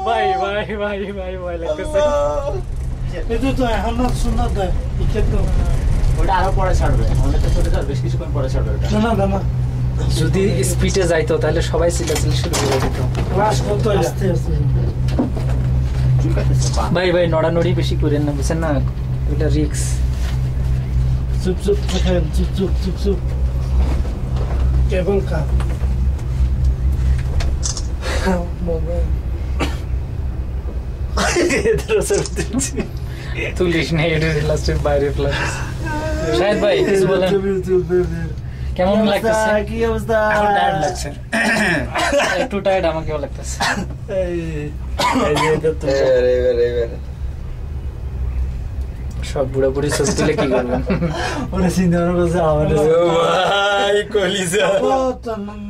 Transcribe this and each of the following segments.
ভাই ভাই ভাই ভাই ভাই লাগতেছে। এটা তো এখন না সুন্নাত দেয় ইকে তো ওটা আরো পরে ছাড়বে, আমাদের তো চলে যাবে বেশ কিছুক্ষণ পরে ছাড়বে ওটা। না না না যদি স্পিডে যাইতো তাহলে সবাই চিল্লাচিল্লি শুরু করে দিত। ক্লাস করতে আস্তে আস্তে ভাই ভাই নড়ানড়ি বেশি করেন না, বুঝছেন না, এটা রিক্স। চুপ চুপ দেখেন, চুপ চুপ চুপ চুপ কেবল কা তুলিস না, এটা লাস্টের বাইরে ফ্লাশ। শাহেদ ভাই কিছু বলেন, কেমন লাগতেছে? কি অবস্থা? এখন টায়ার্ড লাগছে, একটু টায়ার্ড আমাকেও লাগতেছে। সব বুড়া বুড়ি ছবি তুলে কি করবেন? ওরা চিন্তা করছে আমাদের ভাই কলিজা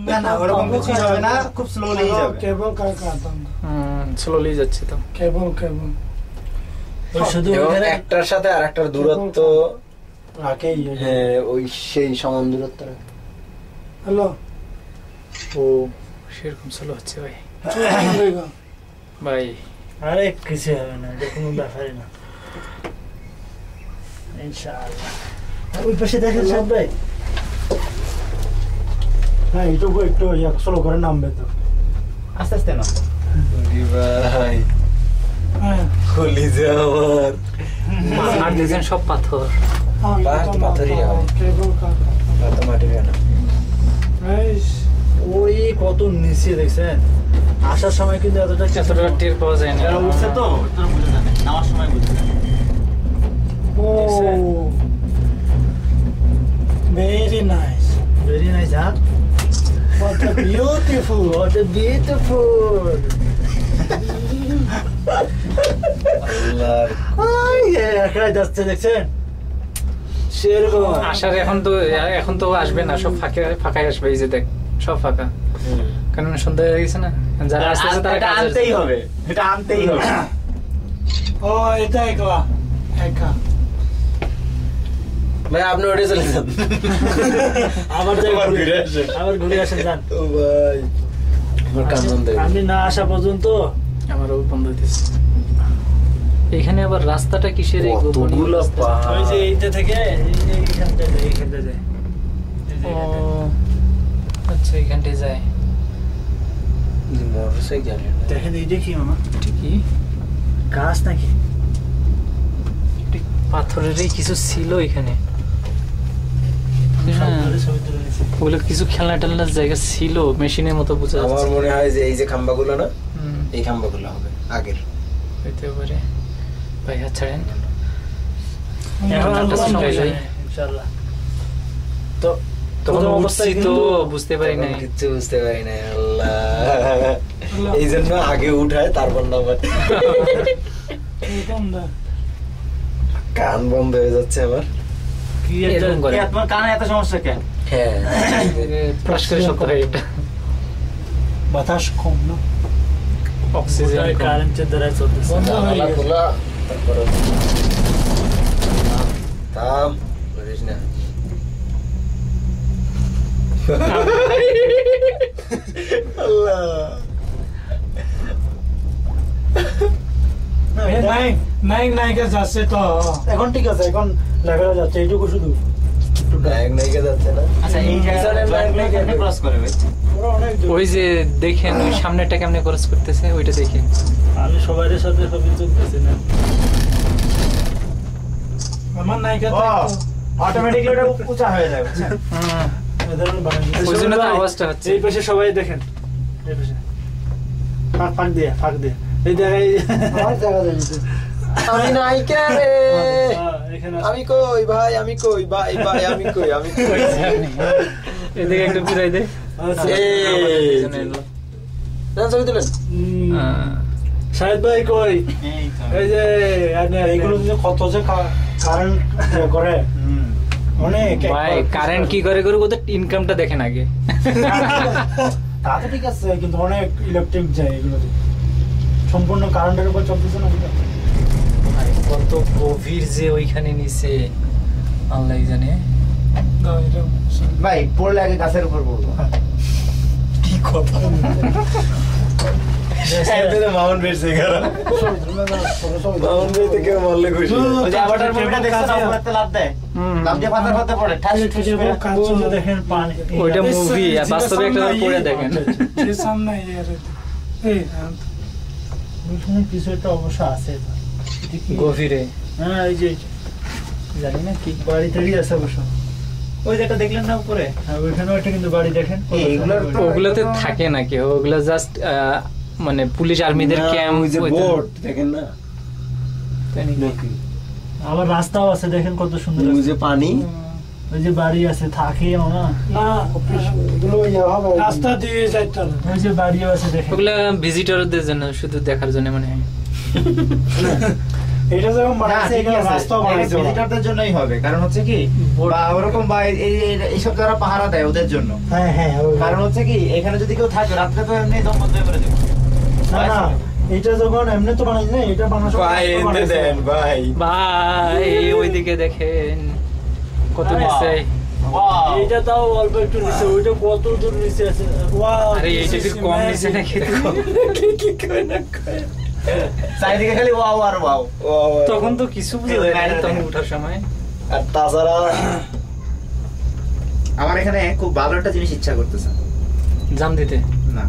না না ওরকম কিছু হবে না, খুব স্লোলি যাবে। কেবল কা কাটাম স্লোলি যাচ্ছে তো। কেবল কেবল ওই শুধু এবং ওখানে একটার সাথে আরেকটার দূরত্ব রাখেই। হ্যাঁ ওই সেই সমান দূরত্ব। হ্যালো ও সেরকম স্লো হচ্ছে ভাই। ভাই আরে কিছু হবে না, এটা কোনো ব্যাপারই না ইনশাআল্লাহ। ওই পাশে দেখেন সব ভাই। হ্যাঁ এইটুকু একটু স্লো করে নামবে তো, আস্তে আস্তে না ভাই হ্যাঁ কলিজা আমার আর দেখছেন সব পাথর। পাথরই হবে। কেবল কা এত মাটি কেন? ওই কত নিচে দেখছেন, আসার সময় কিন্তু এতটা এতটা টের পাওয়া যায় না। যারা উঠছে তো তোরা বুঝে যাবে, নামার সময় বুঝে যাবে। ও ভেরি নাইস, ভেরি নাইস। হ্যাঁ what a beautiful, what a beautiful. আল্লাহর এখানে যাচ্ছে দেখছেন সেরকম। আসার এখন তো আসবে না, সব ফাঁকাই আসবে। এই যে দেখ সব ফাঁকা, কারণ সন্ধ্যা হয়ে গেছে না। যারা আসতেছে তারা এটা আনতেই হবে, এটা আনতেই হবে। ও এটা একলা একা ভাই আপনি ওঠে চলে যান, আবার ঘুরে আসেন যান। ও ভাই আমার কান বন্ধ হয়ে গেছে। আপনি না আসা পর্যন্ত আমারও বন্ধ হইতেছে। এখানে আবার রাস্তাটা কিসের? এই গোপনীয় কতগুলো রাস্তা। পাহাড়। ওই যে এইটা থেকে এইখানটা যায়, এইখানটা যায়। ও আচ্ছা, এখানটায় যায়। মোটরসাইকেল দেখেন এইটা কি মামা, ঠিকই গাছ নাকি? পাথরেরই কিছু ছিল এখানে। হ্যাঁ, ছবি তুলে নিয়েছি। ওগুলো কিছু খেলনা টেলনার জায়গা ছিল, মেশিনের মতো বোঝা আমার যাচ্ছে। মনে হয় যে এই যে খাম্বাগুলো না, হুম, এই খাম্বাগুলো হবে আগের। হইতে পারে। ভাই হাত ছাড়েন। এখন একটা আমরা সময় যাই। ইনশাআল্লাহ। তো তখন প্রথম উঠছি অবস্থায় তো কিন্তু বুঝতে পারি তখন নাই। কিচ্ছু বুঝতে পারি না। আল্লাহ, এই জন্য আগে উঠায় তারপর নামায়। এরকম না। কান বন্ধ হয়ে যাচ্ছে আমার। কি এরকম করে। তোমার কানে এত সমস্যা কেন? হ্যাঁ ফ্লাশ করে শব্দ হয় এটা। বাতাস কম না, অক্সিজেন কম। কারেন্টের দ্বারা চলতেছে। বন্ধ হয়ে জানালা গেছে। খোলা, তারপরে থাম, করিস না। আল্লাহ, নায়িকা যাচ্ছে তো এখন, ঠিক আছে এখন লেভেলে যাচ্ছে, এইটুকু শুধু একটু নায়ক নায়িকা যাচ্ছে না। আচ্ছা এই জায়গাটা ক্রস করে ভাই। ওরা অনেক দূর। ওই যে দেখেন ওই সামনেটা কেমনে ক্রস করতেছে, ওইটা দেখেন। আমি সবাই সাথে ছবি তুলতেছি না, আমার নায়িকা তো অটোমেটিক্যালি ওটা উঁচা হয়ে যাবে, বুঝছেন? ওই জন্য তো আওয়াজটা হচ্ছে। এই পাশে সবাই দেখেন, এই পাশে ফাঁক দিয়ে এই দেখাই আমি নায়িকা রে, এখানে আমি কই ভাই, আমি কই ভাই, ভাই আমি কই, আমি কই। এদিকে একটু ফিরাই দে। এই না ছবি তুলেন। শাহেদ ভাই কই? এই যে এইগুলো যে কত যে কারেন্ট করে অনেক। ভাই কারেন্ট কি করে ওদের ইনকামটা দেখেন আগে। তা তো ঠিক আছে, কিন্তু অনেক ইলেকট্রিক যায় এগুলোতে, সম্পূর্ণ কারেন্টের উপর চলতেছে না। ভাই কত গভীর যে ওইখানে নিচে, আল্লাহ জানে। ভাই পড়লে আগে গাছের উপর পড়বো। কি কথা মাউন্ট বেড়ছে মাউন্ট বেড়তে কেউ মরলে খুশি ওই যে আবাটার মুভিটা দেখছেন উপরেতে লাফ দেয় লাফ দিয়ে পাতার মধ্যে পড়ে ঠাস ঠাস করে কাঁচু দেখেন পানি ওইটা মুভি আর বাস্তবে একটা পড়ে দেখেন যে সামনে এই ওইখানে কিছু একটা অবশ্য আছে গভীরে। হ্যাঁ এই যে জানি না কি বাড়ি টাড়ি আছে অবশ্য ওই যেটা দেখলেন না উপরে হ্যাঁ ওইখানে একটা কিন্তু বাড়ি দেখেন ওগুলোতে থাকে না কেউ, ওগুলো জাস্ট মানে পুলিশ আর্মিদের ক্যাম্প। ওই যে বোট দেখেন না আবার রাস্তাও আছে দেখেন কত সুন্দর ওই যে পানি ওই যে বাড়ি আছে থাকে না রাস্তা দিয়ে যাইতে হবে ওই যে বাড়িও আছে দেখেন ওগুলা ভিজিটরদের জন্য, শুধু দেখার জন্য মনে হয়। এটা যখন বানাইছে এখানে রাস্তাও বানাইছে ভিজিটরদের জন্যই হবে, কারণ হচ্ছে কি বা ওরকম বা এইসব যারা পাহারা দেয় ওদের জন্য। হ্যাঁ হ্যাঁ কারণ হচ্ছে কি এখানে যদি কেউ থাকে রাত্রে তো এমনি দম বন্ধ করে দেবে না না এটা যখন এমনি তো বানাইছে না, এটা বানানোর ভাই এনে দেন ভাই ভাই ওইদিকে দেখেন কত নিচে। এটা তাও অল্প একটু নিচে, ওইটা কত দূর নিচে আছে। আরে এইটা কি কম নিচে নাকি? কি কয় না কয় চারিদিকে খালি ওয়াও আর ওয়াও। তখন তো কিছু বুঝে যায় না তখন ওঠার সময়। আর তাছাড়া আমার এখানে খুব ভালো একটা জিনিস ইচ্ছা করতেছে জাম দিতে না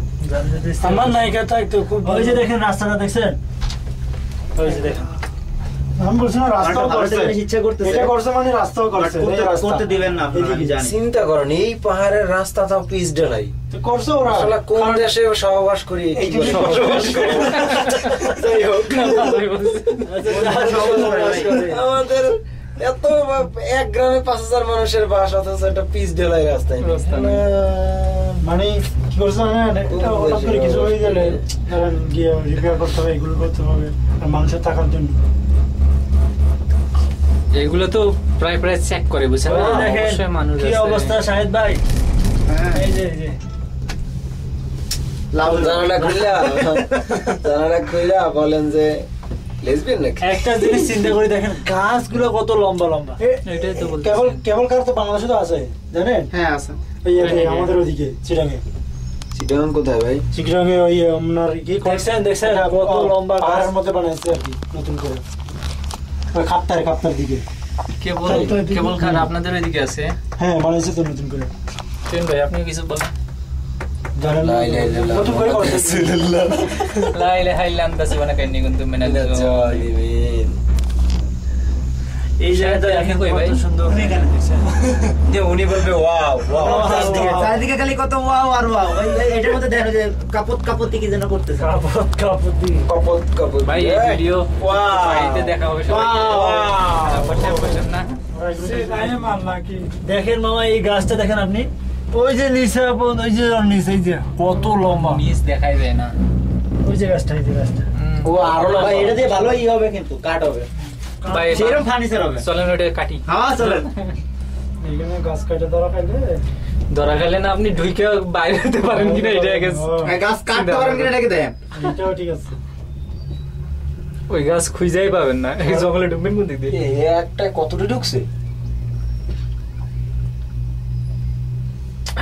আমার নায়িকা থাকতো খুব। ওই যে দেখেন রাস্তাটা দেখছেন, ওই যে দেখেন আমি বলছি না রাস্তাও করছে, ইচ্ছা করতেছে এটা করছে মানে রাস্তাও করছে, করতে দিবেন না আপনারা, আমি জানি। চিন্তা করেন এই পাহাড়ের রাস্তা তাও পিচ ঢালাই করছে ওরা। আসলে কোন দেশে সহবাস করি বসবাস করি যাই হোক আমাদের এত এক গ্রামে 5000 মানুষের বাস, অথচ একটা পিচ ঢালাই রাস্তায় মানে কি করছে না এটা হঠাৎ করে কিছু হয়ে গেলে ধরেন গিয়ে রিপেয়ার করতে হবে, এগুলো করতে হবে আর মানুষের থাকার জন্য। এগুলো তো প্রায় চেক করে, বুঝছেন না? অবশ্যই মানুষ কি আছে। অবস্থা শাহেদ ভাই? এই যে জানালা খুইলা বলেন যে লেসবিয়ান নাকি? একটা জিনিস চিন্তা করে দেখেন গাছগুলো কত লম্বা লম্বা। এটাই তো বলছি। কেবল কার তো বাংলাদেশে তো আছে জানেন? হ্যাঁ আছে। এই আমাদের ওদিকে চিটাঙে। চিটাগাং কোথায় ভাই? চিটাঙে ওই আপনার কি দেখছেন কত লম্বা পাহাড়ের মধ্যে বানাইছে আর কি নতুন করে, ওই কাপ্তার দিকে। কেবল কার আপনাদের ওইদিকে আছে? হ্যাঁ বানাইছে তো নতুন করে। কেন ভাই আপনি কিছু বলেন? জানেন লা ইলাহা ইল্লাল্লাহ নতুন করে করছে। লা ইলাহা ইল্লা আনতা সুবহানাকা ইন্নী কুনতু মিনাজ জালিমিন। এই জায়গাটা দেখেন কত সুন্দর। যে উনি বলবে ওয়াও ওয়াও, চারিদিকে খালি কত ওয়াও আর ওয়াও। এটার মধ্যে দেখো যে কাপত কি যেন করতেছে। কপত কপত ভাই এই ভিডিও বাড়িতে দেখা হবে সবাই। বসেন না। দেখেন মামা এই গাছটা দেখেন আপনি, ওই যে নিচে ওই যে নিচে এই যে কত লম্বা, নিচ দেখাই যায় না। ওই যে গাছটা এই যে গাছটা ও আরো ভাই এটা দিয়ে ভালোই হবে, কিন্তু কাট হবে ভাই সেরকম ফার্নিচার হবে। চলেন ওটা কাটি। হ্যাঁ চলেন। এইখানে গাছ কাটা ধরা খাইলে ধরা খেলে না আপনি ঢুকে বাইরে হতে পারেন কিনা এটা আগে গাছ কাটতে পারেন কিনা এটাকে দেন। এটাও ঠিক আছে। ওই গাছ খুঁজেই পাবেন না, এই জঙ্গলে ঢুকবেন কোন দিক দিয়ে? একটা কতটা ঢুকছে?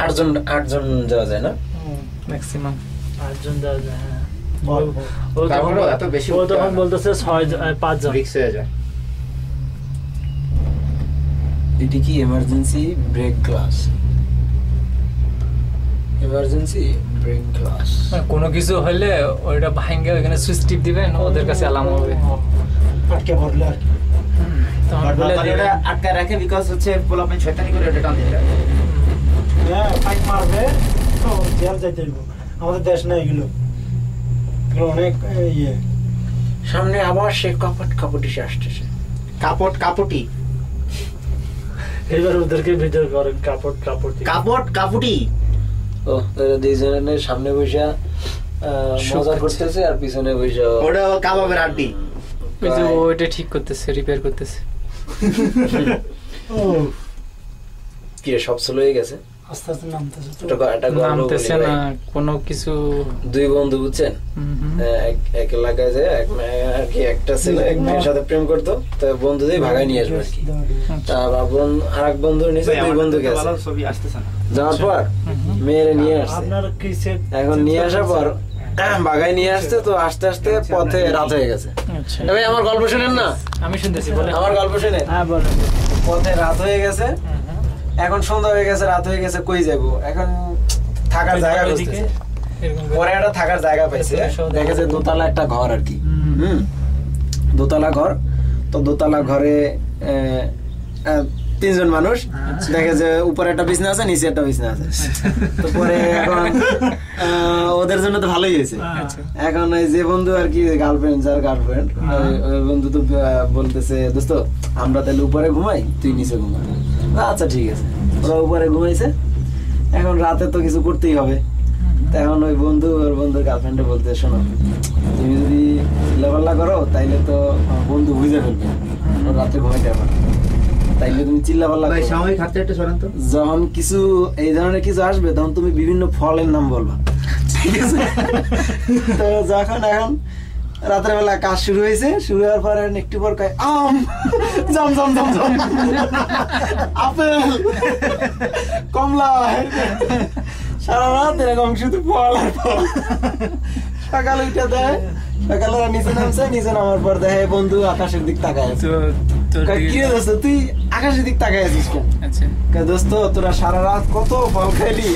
8জন যাওয়া যায় না ম্যাক্সিমাম? 8জন যাওয়া যায়। হ্যাঁ তারপরে এত বেশি ও তখন বলতেছে 5 জন রিস্ক হয়ে যায়। এটি কি emergency brake class? Emergency brake class কোনো কিছু হলে ওইটা ভাঙে ওইখানে সুইচ টিপ দিবেন, ওদের কাছে অ্যালার্ম হবে। আটকে পড়লে আর কি তখন বলে বাট দিবেন। এটা আটকে রাখে বিকজ হচ্ছে পোলাপেন শয়তানি করে এটা টান দিতে। হ্যাঁ ফাইট মারবে তো জেল যাইতে হইব। আমাদের দেশ না এগুলো, এগুলো অনেক ইয়ে। সামনে আবার সে কাপটি আসতেছে। কাপটি এবার ওদেরকে ভিতর করে কাপড়টি ও তারা দুইজনের সামনে বসে মজা করতেছে আর পিছনে বসে ওটা কাবাবের আড্ডি। ওই যে ওইটা ঠিক করতেছে, রিপেয়ার করতেছে। ও কি সব স্লো হয়ে গেছে, আস্তে আস্তে নামতেছে তো। নামতেছে না কোনো কিছু। দুই বন্ধু বুঝছেন, এক এলাকায় যায় এক মেয়ে আর কি, একটা ছেলে এক মেয়ের সাথে প্রেম করতো, তো বন্ধু দিয়ে ভাগায় নিয়ে আসবে আর কি। তা আর এক বন্ধুর নিচে দুই বন্ধু গেছে। ছবি আসতেছে না। যাওয়ার পর মেয়েরে নিয়ে আসছে। আপনার কি সেট এখন নিয়ে আসার পর বাগায় নিয়ে আসছে, তো আস্তে আস্তে পথে রাত হয়ে গেছে। আচ্ছা ভাই আমার গল্প শুনেন না, আমি শুনতেছি বলে আমার গল্প শুনে। হ্যাঁ বলেন। পথে রাত হয়ে গেছে, এখন সন্ধ্যা হয়ে গেছে, রাত হয়ে গেছে, কই যাবো এখন, থাকার জায়গা খুঁজতেছে। পরে একটা থাকার জায়গা পাইছে, দেখে যে দোতলা একটা ঘর আর কি। দোতলা ঘর, তো দোতলা ঘরে 3 জন মানুষ, দেখে যে উপরে একটা বিছনা আছে, নিচে একটা বিছনা আছে। তো পরে এখন ওদের জন্য তো ভালোই হয়েছে। এখন ওই যে বন্ধু আর কি, গার্লফ্রেন্ড, যার গার্লফ্রেন্ড, ওই বন্ধু তো বলতেছে, দোস্ত আমরা তাহলে উপরে ঘুমাই, তুই নিচে ঘুমা। আচ্ছা ঠিক আছে, ওরা উপরে ঘুমাইছে। এখন রাতে তো কিছু করতেই হবে, এখন ওই বন্ধু ওর বন্ধুর গার্লফ্রেন্ডে বলতে, শোনো তুমি যদি চিল্লাপাল্লা করো তাইলে তো বন্ধু বুঝে ফেলবে, ওর রাতে ঘুমাইতে পারবে, তাইলে তুমি চিল্লাপাল্লা ভাই সাময়িক হাতটা একটু সরান তো। যখন কিছু এই ধরনের কিছু আসবে তখন তুমি বিভিন্ন ফলের নাম বলবা, ঠিক আছে? তো যখন এখন রাতের বেলা কাজ শুরু হয়েছে, শুরু হওয়ার পরে একটু পর কয় আম, জাম জাম জাম জাম, আপেল, কমলা, সারা রাত এরকম শুধু ফল আর ফল। সকালে উঠে দেয়, সকালে নিচে নামছে, নিচে নামার পর দেখে বন্ধু আকাশের দিক তাকায় আছে। কি রে দোস্ত, তুই আকাশের দিক তাকায় আছিস কেন? আচ্ছা দোস্ত তোরা সারা রাত কত ফল খাইলি,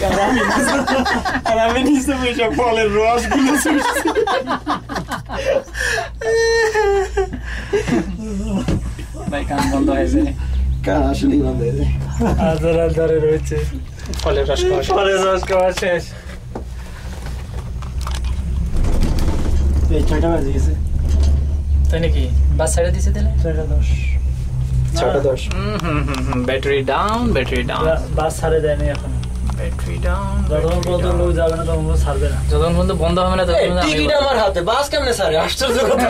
আর আমি নিচে বসে ফলের রস গুলো চুষছি। ভাই কান বন্ধ হয়েছে, কান আসলেই বন্ধ হয়ে যায়। আধার ধারে রয়েছে ফলের রস খাওয়া শেষ। ফলের রস খাওয়া শেষ। এই 6টা বাজে গেছে, তাই নাকি? বাস ছেড়ে দিছে তাহলে 6:10। 6:10। ব্যাটারি ডাউন, ব্যাটারি ডাউন, বাস ছাড়ে দেয়নি এখন। Battery down. যতক্ষণ পর্যন্ত লোক যাবে না তখন ছাড়বে না। যতক্ষণ পর্যন্ত বন্ধ হবে না ততক্ষণ আমি টিকিট আমার হাতে, বাস কেমনে স্যার? আশ্চর্য কথা।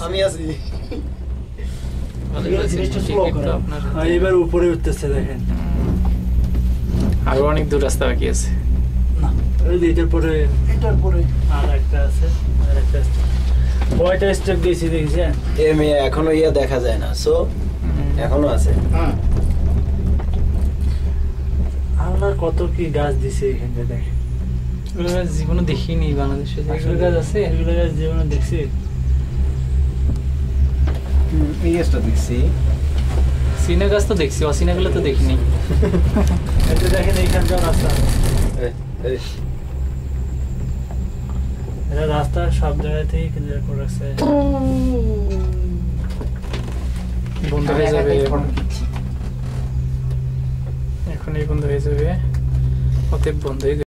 আমি আছি। জিনিসটা slow করো। আর এবার উপরে উঠতেছে দেখেন। আরো অনেক দূর রাস্তা বাকি আছে। না, এই যে এটার পরে আর একটা আছে, আর একটা আছে। কয়টা স্টেপ দিয়েছি দেখছেন? এ মেয়ে এখনো ইয়া দেখা যায় না, সো এখনো আছে। আমরা কত কি গাছ দিছে এখানে দেখেন। এগুলো গাছ জীবনে দেখিনি বাংলাদেশে, এগুলো গাছ আছে। এগুলো গাছ জীবনে দেখছি। এই গাছটা দেখছি, চীনা গাছ তো দেখছি, অচীনা গুলো তো দেখিনি। এটা দেখেন এইখানকার রাস্তা। এটা রাস্তা সব জায়গাতেই ক্লিয়ার করে রাখছে। বন্ধ হয়ে যাবে এখনই বন্ধ হয়ে যাবে, অতএব বন্ধ হয়ে